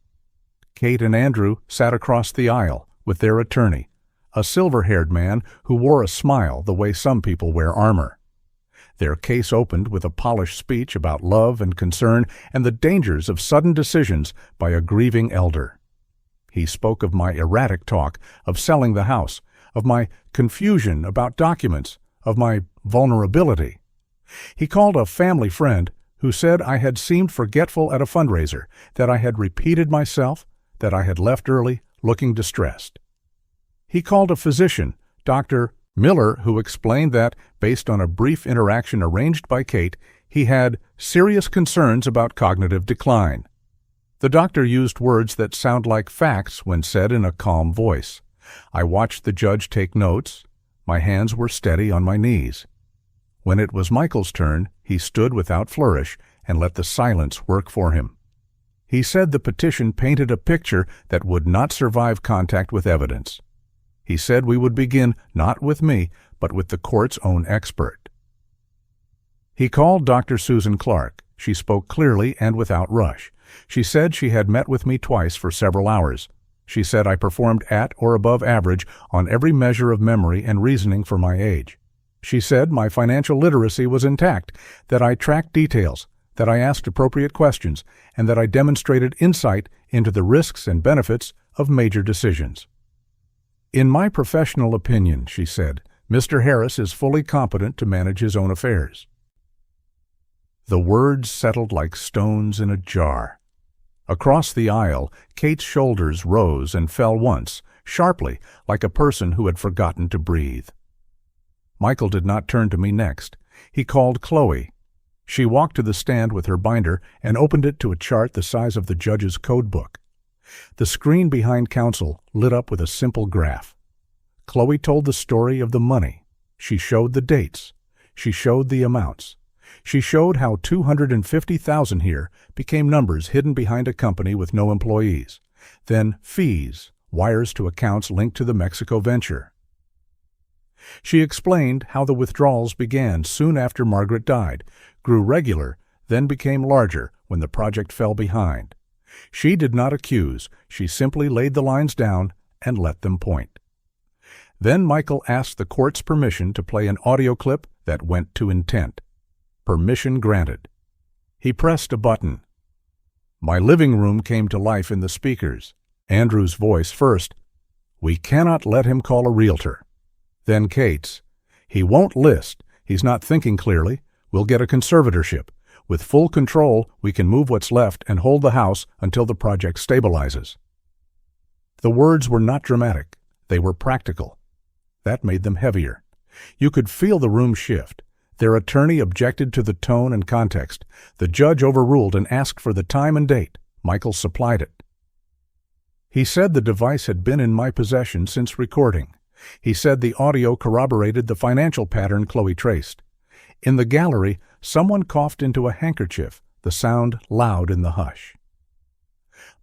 Kate and Andrew sat across the aisle with their attorney, a silver-haired man who wore a smile the way some people wear armor. Their case opened with a polished speech about love and concern and the dangers of sudden decisions by a grieving elder. He spoke of my erratic talk, of selling the house, of my confusion about documents, of my vulnerability. He called a family friend who said I had seemed forgetful at a fundraiser, that I had repeated myself, that I had left early, looking distressed. He called a physician, Dr. Miller, who explained that, based on a brief interaction arranged by Kate, he had serious concerns about cognitive decline. The doctor used words that sound like facts when said in a calm voice. I watched the judge take notes. My hands were steady on my knees. When it was Michael's turn, he stood without flourish and let the silence work for him. He said the petition painted a picture that would not survive contact with evidence. He said we would begin not with me, but with the court's own expert. He called Dr. Susan Clark. She spoke clearly and without rush. She said she had met with me twice for several hours. She said I performed at or above average on every measure of memory and reasoning for my age. She said my financial literacy was intact, that I tracked details, that I asked appropriate questions, and that I demonstrated insight into the risks and benefits of major decisions. In my professional opinion, she said, Mr. Harris is fully competent to manage his own affairs. The words settled like stones in a jar. Across the aisle, Kate's shoulders rose and fell once, sharply, like a person who had forgotten to breathe. Michael did not turn to me next. He called Chloe. She walked to the stand with her binder and opened it to a chart the size of the judge's code book. The screen behind counsel lit up with a simple graph. Chloe told the story of the money. She showed the dates. She showed the amounts. She showed how $250,000 here became numbers hidden behind a company with no employees. Then fees, wires to accounts linked to the Mexico venture. She explained how the withdrawals began soon after Margaret died, grew regular, then became larger when the project fell behind. She did not accuse, she simply laid the lines down and let them point. Then Michael asked the court's permission to play an audio clip that went to intent. Permission granted. He pressed a button. My living room came to life in the speakers. Andrew's voice first. We cannot let him call a realtor. Then Kate's. He won't list. He's not thinking clearly. We'll get a conservatorship. With full control, we can move what's left and hold the house until the project stabilizes. The words were not dramatic. They were practical. That made them heavier. You could feel the room shift. Their attorney objected to the tone and context. The judge overruled and asked for the time and date. Michael supplied it. He said the device had been in my possession since recording. He said the audio corroborated the financial pattern Chloe traced. In the gallery, someone coughed into a handkerchief, the sound loud in the hush.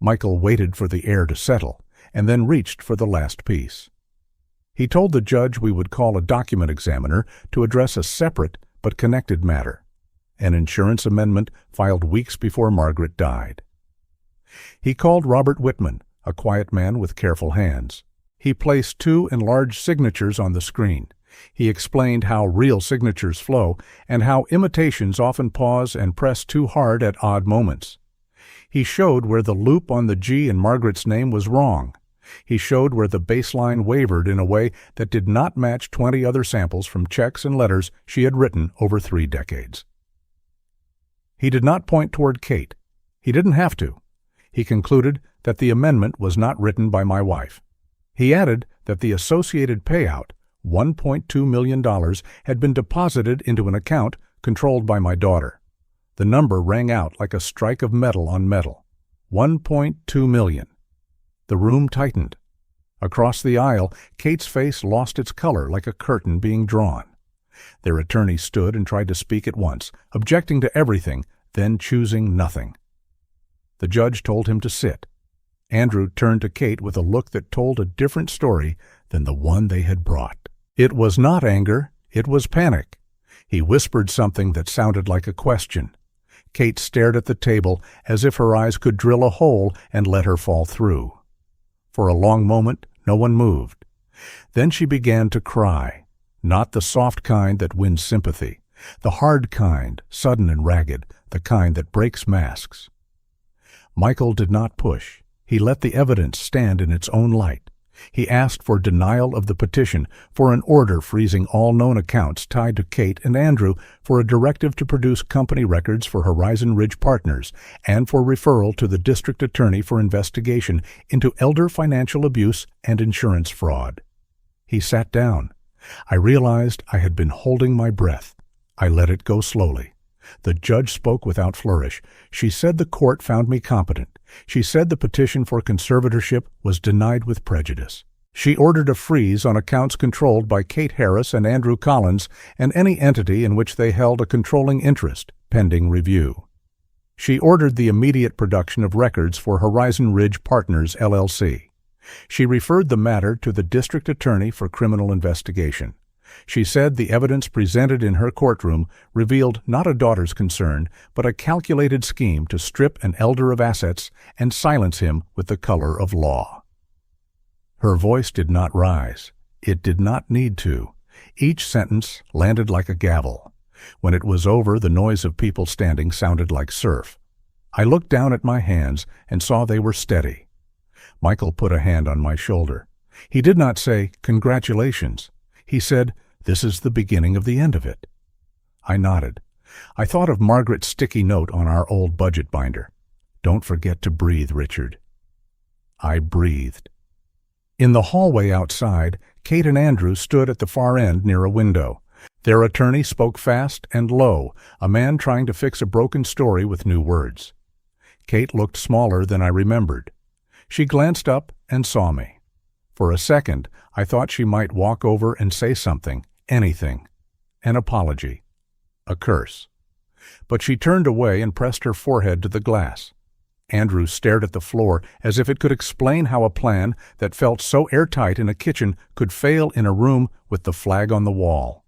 Michael waited for the air to settle, and then reached for the last piece. He told the judge we would call a document examiner to address a separate but connected matter, an insurance amendment filed weeks before Margaret died. He called Robert Whitman, a quiet man with careful hands. He placed 2 enlarged signatures on the screen. He explained how real signatures flow and how imitations often pause and press too hard at odd moments. He showed where the loop on the G in Margaret's name was wrong. He showed where the baseline wavered in a way that did not match 20 other samples from checks and letters she had written over 3 decades. He did not point toward Kate. He didn't have to. He concluded that the amendment was not written by my wife. He added that the associated payout, $1.2 million, had been deposited into an account controlled by my daughter. The number rang out like a strike of metal on metal. $1.2 million. The room tightened. Across the aisle, Kate's face lost its color like a curtain being drawn. Their attorney stood and tried to speak at once, objecting to everything, then choosing nothing. The judge told him to sit. Andrew turned to Kate with a look that told a different story than the one they had brought. It was not anger, it was panic. He whispered something that sounded like a question. Kate stared at the table as if her eyes could drill a hole and let her fall through. For a long moment, no one moved. Then she began to cry, not the soft kind that wins sympathy, the hard kind, sudden and ragged, the kind that breaks masks. Michael did not push. He let the evidence stand in its own light. He asked for denial of the petition, for an order freezing all known accounts tied to Kate and Andrew, for a directive to produce company records for Horizon Ridge Partners, and for referral to the district attorney for investigation into elder financial abuse and insurance fraud. He sat down. I realized I had been holding my breath. I let it go slowly. The judge spoke without flourish. She said the court found me competent. She said the petition for conservatorship was denied with prejudice. She ordered a freeze on accounts controlled by Kate Harris and Andrew Collins and any entity in which they held a controlling interest, pending review. She ordered the immediate production of records for Horizon Ridge Partners, LLC. She referred the matter to the district attorney for criminal investigation. She said the evidence presented in her courtroom revealed not a daughter's concern, but a calculated scheme to strip an elder of assets and silence him with the color of law. Her voice did not rise. It did not need to. Each sentence landed like a gavel. When it was over, the noise of people standing sounded like surf. I looked down at my hands and saw they were steady. Michael put a hand on my shoulder. He did not say, "Congratulations." He said, "This is the beginning of the end of it." I nodded. I thought of Margaret's sticky note on our old budget binder. "Don't forget to breathe, Richard." I breathed. In the hallway outside, Kate and Andrew stood at the far end near a window. Their attorney spoke fast and low, a man trying to fix a broken story with new words. Kate looked smaller than I remembered. She glanced up and saw me. For a second, I thought she might walk over and say something, anything, an apology, a curse. But she turned away and pressed her forehead to the glass. Andrew stared at the floor as if it could explain how a plan that felt so airtight in a kitchen could fail in a room with the flag on the wall.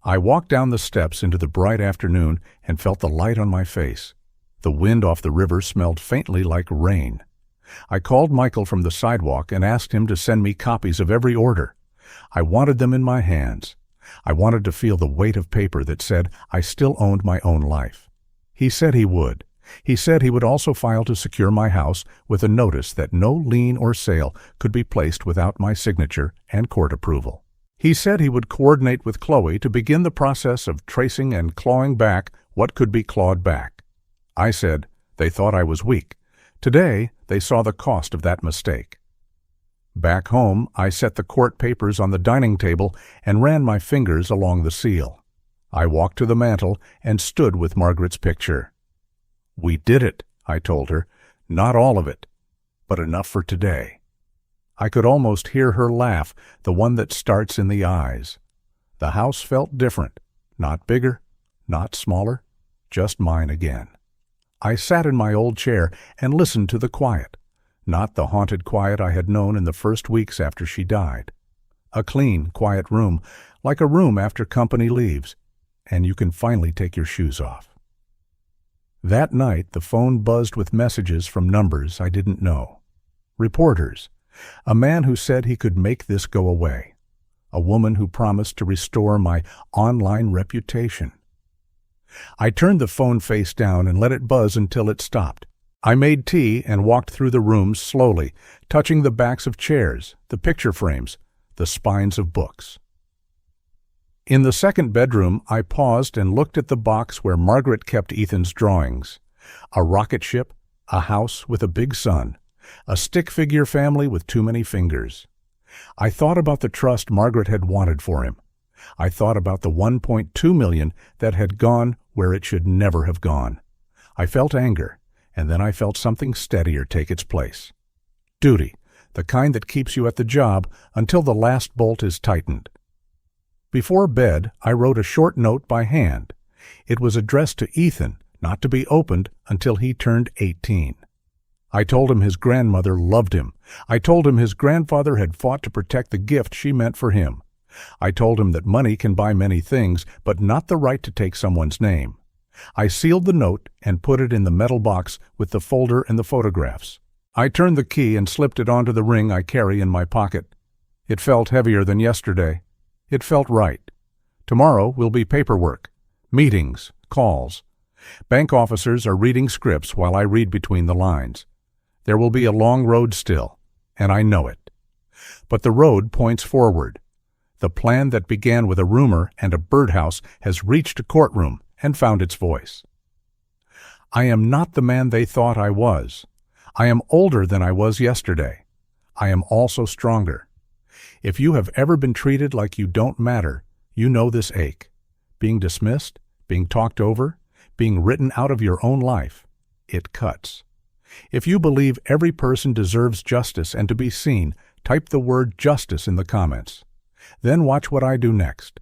I walked down the steps into the bright afternoon and felt the light on my face. The wind off the river smelled faintly like rain. I called Michael from the sidewalk and asked him to send me copies of every order. I wanted them in my hands. I wanted to feel the weight of paper that said I still owned my own life. He said he would. He said he would also file to secure my house with a notice that no lien or sale could be placed without my signature and court approval. He said he would coordinate with Chloe to begin the process of tracing and clawing back what could be clawed back. I said they thought I was weak. Today, they saw the cost of that mistake. Back home, I set the court papers on the dining table and ran my fingers along the seal. I walked to the mantel and stood with Margaret's picture. "We did it," I told her. "Not all of it, but enough for today." I could almost hear her laugh, the one that starts in the eyes. The house felt different, not bigger, not smaller, just mine again. I sat in my old chair and listened to the quiet, not the haunted quiet I had known in the first weeks after she died. A clean, quiet room, like a room after company leaves, and you can finally take your shoes off. That night, the phone buzzed with messages from numbers I didn't know. Reporters. A man who said he could make this go away. A woman who promised to restore my online reputation. I turned the phone face down and let it buzz until it stopped. I made tea and walked through the rooms slowly, touching the backs of chairs, the picture frames, the spines of books. In the second bedroom, I paused and looked at the box where Margaret kept Ethan's drawings. A rocket ship, a house with a big sun, a stick figure family with too many fingers. I thought about the trust Margaret had wanted for him. I thought about the $1.2 million that had gone where it should never have gone. I felt anger, and then I felt something steadier take its place. Duty, the kind that keeps you at the job until the last bolt is tightened. Before bed, I wrote a short note by hand. It was addressed to Ethan, not to be opened until he turned 18. I told him his grandmother loved him. I told him his grandfather had fought to protect the gift she meant for him. I told him that money can buy many things, but not the right to take someone's name. I sealed the note and put it in the metal box with the folder and the photographs. I turned the key and slipped it onto the ring I carry in my pocket. It felt heavier than yesterday. It felt right. Tomorrow will be paperwork, meetings, calls. Bank officers are reading scripts while I read between the lines. There will be a long road still, and I know it. But the road points forward. The plan that began with a rumor and a birdhouse has reached a courtroom and found its voice. I am not the man they thought I was. I am older than I was yesterday. I am also stronger. If you have ever been treated like you don't matter, you know this ache. Being dismissed, being talked over, being written out of your own life, it cuts. If you believe every person deserves justice and to be seen, type the word justice in the comments. Then watch what I do next.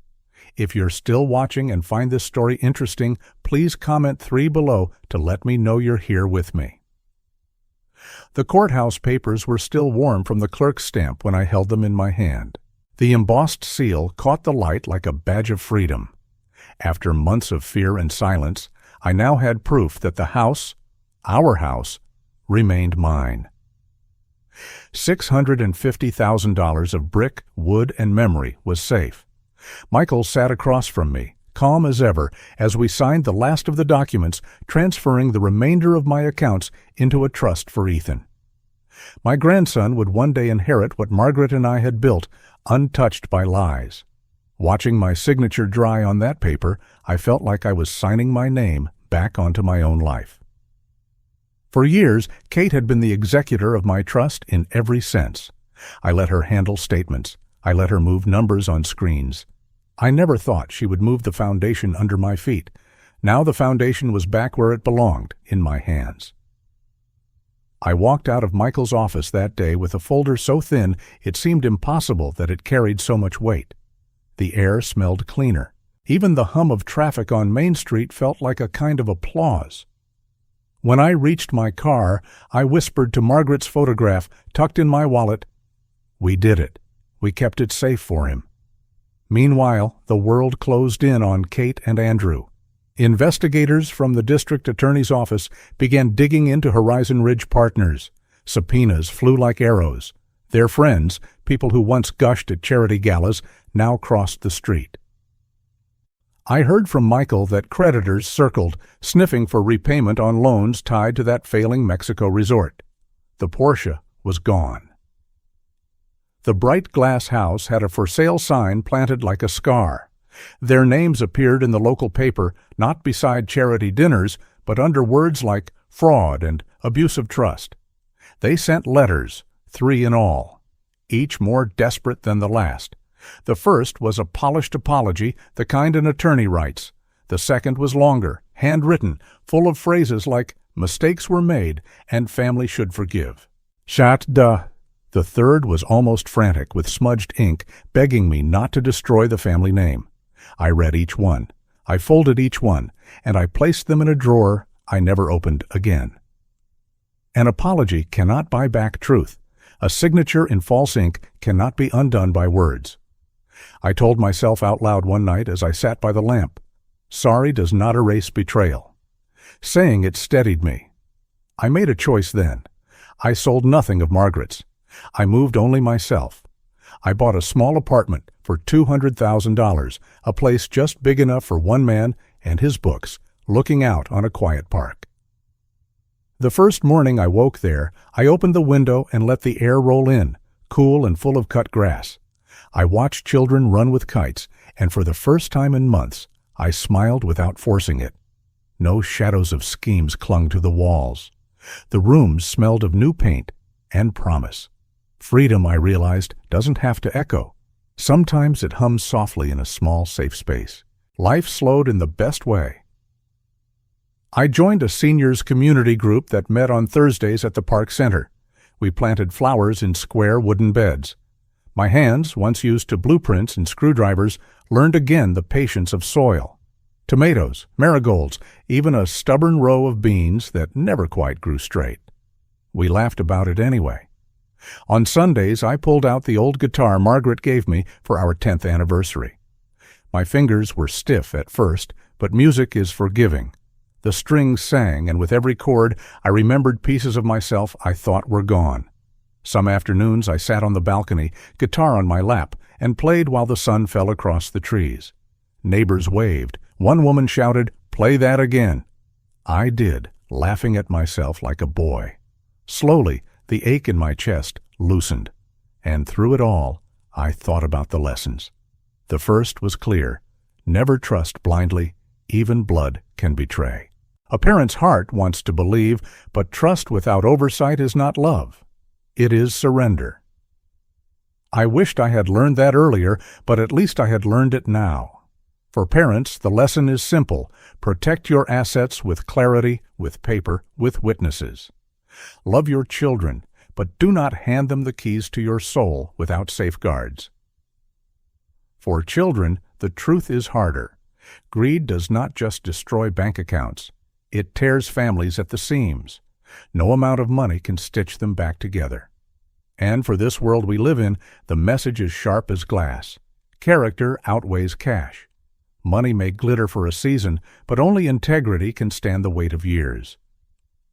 If you're still watching and find this story interesting, please comment 3 below to let me know you're here with me. The courthouse papers were still warm from the clerk's stamp when I held them in my hand. The embossed seal caught the light like a badge of freedom. After months of fear and silence, I now had proof that the house, our house, remained mine. $650,000 of brick, wood, and memory was safe. Michael sat across from me, calm as ever, as we signed the last of the documents, transferring the remainder of my accounts into a trust for Ethan. My grandson would one day inherit what Margaret and I had built, untouched by lies. Watching my signature dry on that paper, I felt like I was signing my name back onto my own life. For years, Kate had been the executor of my trust in every sense. I let her handle statements. I let her move numbers on screens. I never thought she would move the foundation under my feet. Now the foundation was back where it belonged, in my hands. I walked out of Michael's office that day with a folder so thin it seemed impossible that it carried so much weight. The air smelled cleaner. Even the hum of traffic on Main Street felt like a kind of applause. When I reached my car, I whispered to Margaret's photograph tucked in my wallet, "We did it. We kept it safe for him." Meanwhile, the world closed in on Kate and Andrew. Investigators from the district attorney's office began digging into Horizon Ridge Partners. Subpoenas flew like arrows. Their friends, people who once gushed at charity galas, now crossed the street. I heard from Michael that creditors circled, sniffing for repayment on loans tied to that failing Mexico resort. The Porsche was gone. The bright glass house had a for sale sign planted like a scar. Their names appeared in the local paper, not beside charity dinners, but under words like fraud and abuse of trust. They sent letters, 3 in all, each more desperate than the last. The first was a polished apology, the kind an attorney writes. The second was longer, handwritten, full of phrases like mistakes were made and family should forgive. Chat de. The third was almost frantic, with smudged ink, begging me not to destroy the family name. I read each one. I folded each one, and I placed them in a drawer I never opened again. An apology cannot buy back truth. A signature in false ink cannot be undone by words. I told myself out loud one night as I sat by the lamp, "Sorry does not erase betrayal." Saying it steadied me. I made a choice then. I sold nothing of Margaret's. I moved only myself. I bought a small apartment for $200,000, a place just big enough for one man and his books, looking out on a quiet park. The first morning I woke there, I opened the window and let the air roll in, cool and full of cut grass. I watched children run with kites, and for the first time in months, I smiled without forcing it. No shadows of schemes clung to the walls. The rooms smelled of new paint and promise. Freedom, I realized, doesn't have to echo. Sometimes it hums softly in a small, safe space. Life slowed in the best way. I joined a seniors community group that met on Thursdays at the park center. We planted flowers in square wooden beds. My hands, once used to blueprints and screwdrivers, learned again the patience of soil. Tomatoes, marigolds, even a stubborn row of beans that never quite grew straight. We laughed about it anyway. On Sundays, I pulled out the old guitar Margaret gave me for our 10th anniversary. My fingers were stiff at first, but music is forgiving. The strings sang, and with every chord, I remembered pieces of myself I thought were gone. Some afternoons I sat on the balcony, guitar on my lap, and played while the sun fell across the trees. Neighbors waved. One woman shouted, "Play that again." I did, laughing at myself like a boy. Slowly, the ache in my chest loosened, and through it all, I thought about the lessons. The first was clear. Never trust blindly. Even blood can betray. A parent's heart wants to believe, but trust without oversight is not love. It is surrender. I wished I had learned that earlier, but at least I had learned it now. For parents, the lesson is simple. Protect your assets with clarity, with paper, with witnesses. Love your children, but do not hand them the keys to your soul without safeguards. For children, the truth is harder. Greed does not just destroy bank accounts. It tears families at the seams. No amount of money can stitch them back together. And for this world we live in, the message is sharp as glass. Character outweighs cash. Money may glitter for a season, but only integrity can stand the weight of years.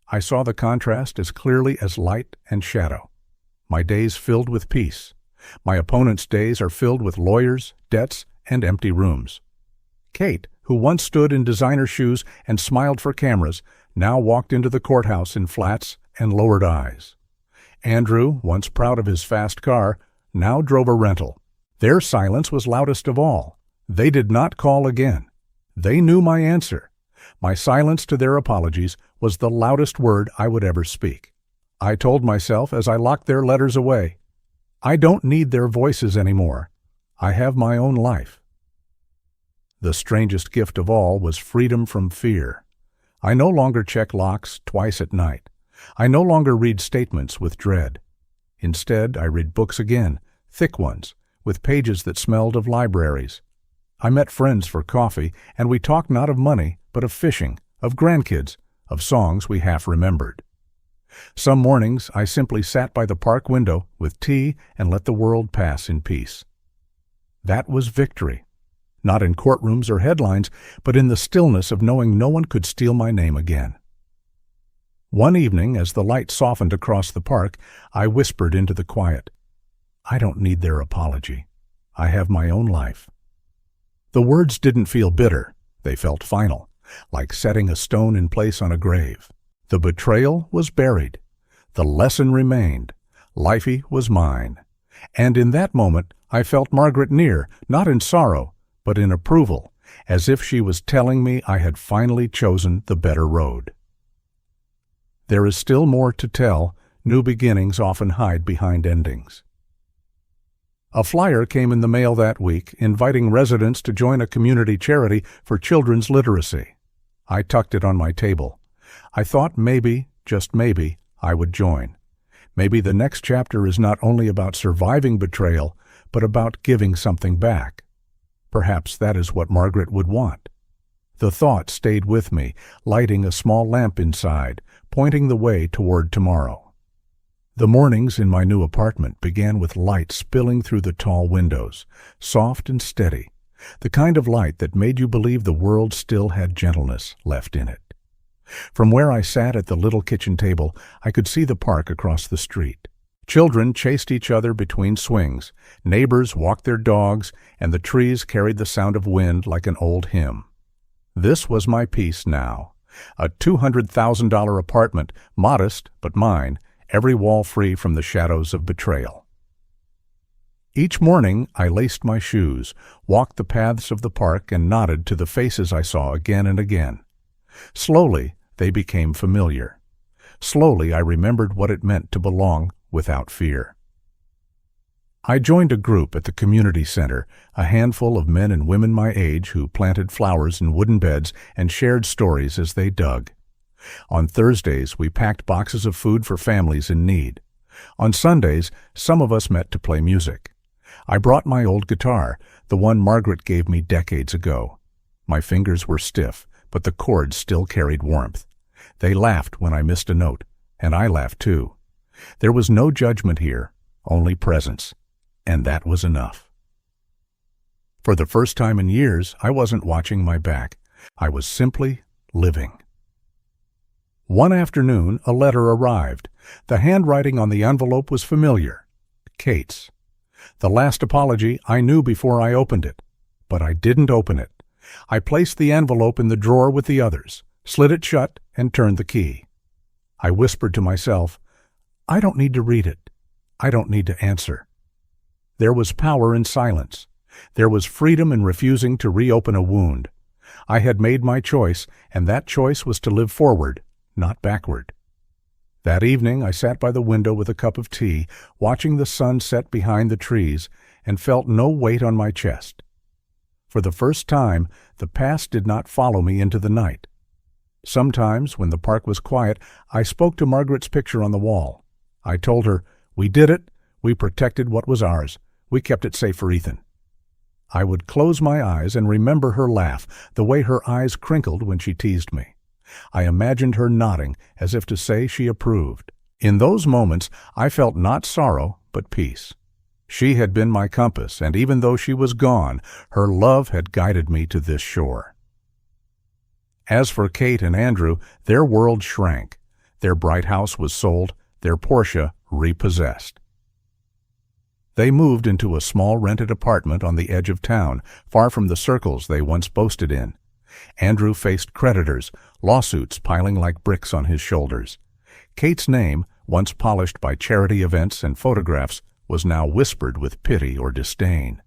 I saw the contrast as clearly as light and shadow. My days filled with peace. My opponent's days are filled with lawyers, debts, and empty rooms. Kate, who once stood in designer shoes and smiled for cameras, now walked into the courthouse in flats and lowered eyes. Andrew, once proud of his fast car, now drove a rental. Their silence was loudest of all. They did not call again. They knew my answer. My silence to their apologies was the loudest word I would ever speak. I told myself as I locked their letters away, I don't need their voices anymore. I have my own life. The strangest gift of all was freedom from fear. I no longer check locks twice at night. I no longer read statements with dread. Instead, I read books again, thick ones, with pages that smelled of libraries. I met friends for coffee, and we talked not of money, but of fishing, of grandkids, of songs we half remembered. Some mornings I simply sat by the park window with tea and let the world pass in peace. That was victory, not in courtrooms or headlines, but in the stillness of knowing no one could steal my name again. One evening, as the light softened across the park, I whispered into the quiet, "I don't need their apology. I have my own life." The words didn't feel bitter. They felt final, like setting a stone in place on a grave. The betrayal was buried. The lesson remained. Lifey was mine. And in that moment, I felt Margaret near, not in sorrow, but in approval, as if she was telling me I had finally chosen the better road. There is still more to tell. New beginnings often hide behind endings. A flyer came in the mail that week, inviting residents to join a community charity for children's literacy. I tucked it on my table. I thought maybe, just maybe, I would join. Maybe the next chapter is not only about surviving betrayal, but about giving something back. Perhaps that is what Margaret would want. The thought stayed with me, lighting a small lamp inside, pointing the way toward tomorrow. The mornings in my new apartment began with light spilling through the tall windows, soft and steady, the kind of light that made you believe the world still had gentleness left in it. From where I sat at the little kitchen table, I could see the park across the street. Children chased each other between swings, neighbors walked their dogs, and the trees carried the sound of wind like an old hymn. This was my peace now. A $200,000 apartment, modest but mine, every wall free from the shadows of betrayal. Each morning I laced my shoes, walked the paths of the park, and nodded to the faces I saw again and again. Slowly, they became familiar. Slowly, I remembered what it meant to belong without fear. I joined a group at the community center, a handful of men and women my age who planted flowers in wooden beds and shared stories as they dug. On Thursdays, we packed boxes of food for families in need. On Sundays, some of us met to play music. I brought my old guitar, the one Margaret gave me decades ago. My fingers were stiff, but the chords still carried warmth. They laughed when I missed a note, and I laughed too. There was no judgment here, only presence, and that was enough. For the first time in years, I wasn't watching my back. I was simply living. One afternoon, a letter arrived. The handwriting on the envelope was familiar. Kate's. The last apology I knew before I opened it, but I didn't open it. I placed the envelope in the drawer with the others, slid it shut, and turned the key. I whispered to myself, I don't need to read it. I don't need to answer. There was power in silence. There was freedom in refusing to reopen a wound. I had made my choice, and that choice was to live forward, not backward. That evening I sat by the window with a cup of tea, watching the sun set behind the trees, and felt no weight on my chest. For the first time, the past did not follow me into the night. Sometimes, when the park was quiet, I spoke to Margaret's picture on the wall. I told her, we did it, we protected what was ours, we kept it safe for Ethan. I would close my eyes and remember her laugh, the way her eyes crinkled when she teased me. I imagined her nodding, as if to say she approved. In those moments, I felt not sorrow, but peace. She had been my compass, and even though she was gone, her love had guided me to this shore. As for Kate and Andrew, their world shrank. Their bright house was sold, their Porsche repossessed. They moved into a small rented apartment on the edge of town, far from the circles they once boasted in. Andrew faced creditors, lawsuits piling like bricks on his shoulders. Kate's name, once polished by charity events and photographs, was now whispered with pity or disdain.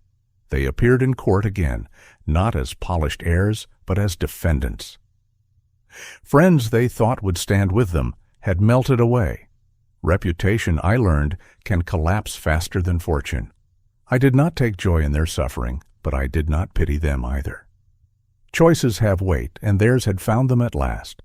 They appeared in court again, not as polished heirs, but as defendants. Friends they thought would stand with them had melted away. Reputation, I learned, can collapse faster than fortune. I did not take joy in their suffering, but I did not pity them either. Choices have weight, and theirs had found them at last.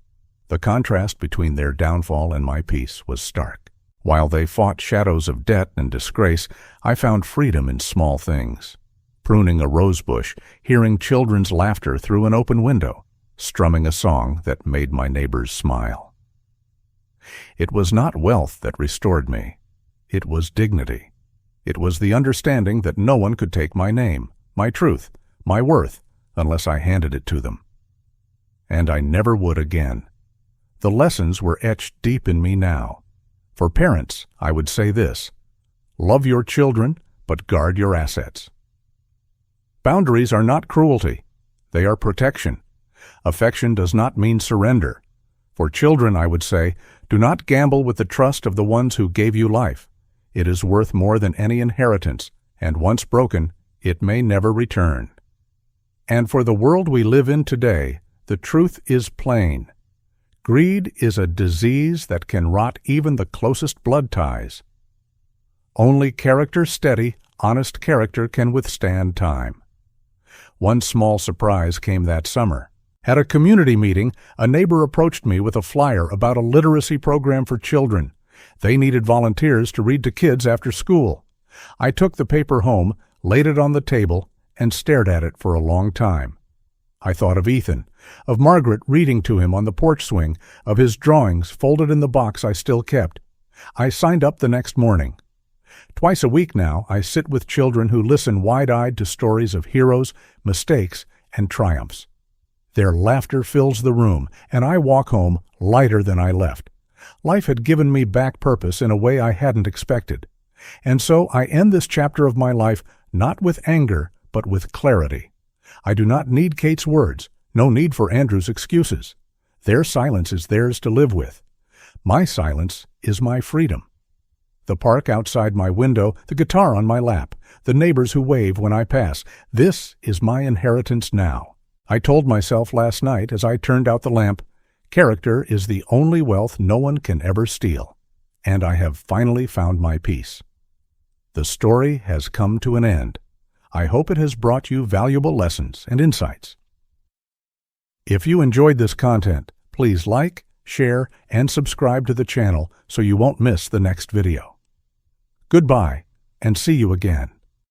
The contrast between their downfall and my peace was stark. While they fought shadows of debt and disgrace, I found freedom in small things. Pruning a rose bush, hearing children's laughter through an open window, strumming a song that made my neighbors smile. It was not wealth that restored me. It was dignity. It was the understanding that no one could take my name, my truth, my worth, unless I handed it to them. And I never would again. The lessons were etched deep in me now. For parents, I would say this: love your children, but guard your assets. Boundaries are not cruelty. They are protection. Affection does not mean surrender. For children, I would say, do not gamble with the trust of the ones who gave you life. It is worth more than any inheritance, and once broken, it may never return. And for the world we live in today, the truth is plain. Greed is a disease that can rot even the closest blood ties. Only character steady, honest character can withstand time. One small surprise came that summer. At a community meeting, a neighbor approached me with a flyer about a literacy program for children. They needed volunteers to read to kids after school. I took the paper home, laid it on the table, and stared at it for a long time. I thought of Ethan, of Margaret reading to him on the porch swing, of his drawings folded in the box I still kept. I signed up the next morning. Twice a week now, I sit with children who listen wide-eyed to stories of heroes, mistakes, and triumphs. Their laughter fills the room, and I walk home lighter than I left. Life had given me back purpose in a way I hadn't expected. And so I end this chapter of my life not with anger, but with clarity. I do not need Kate's words, no need for Andrew's excuses. Their silence is theirs to live with. My silence is my freedom. The park outside my window, the guitar on my lap, the neighbors who wave when I pass, this is my inheritance now. I told myself last night as I turned out the lamp, character is the only wealth no one can ever steal, and I have finally found my peace. The story has come to an end. I hope it has brought you valuable lessons and insights. If you enjoyed this content, please like, share, and subscribe to the channel so you won't miss the next video. Goodbye, and see you again.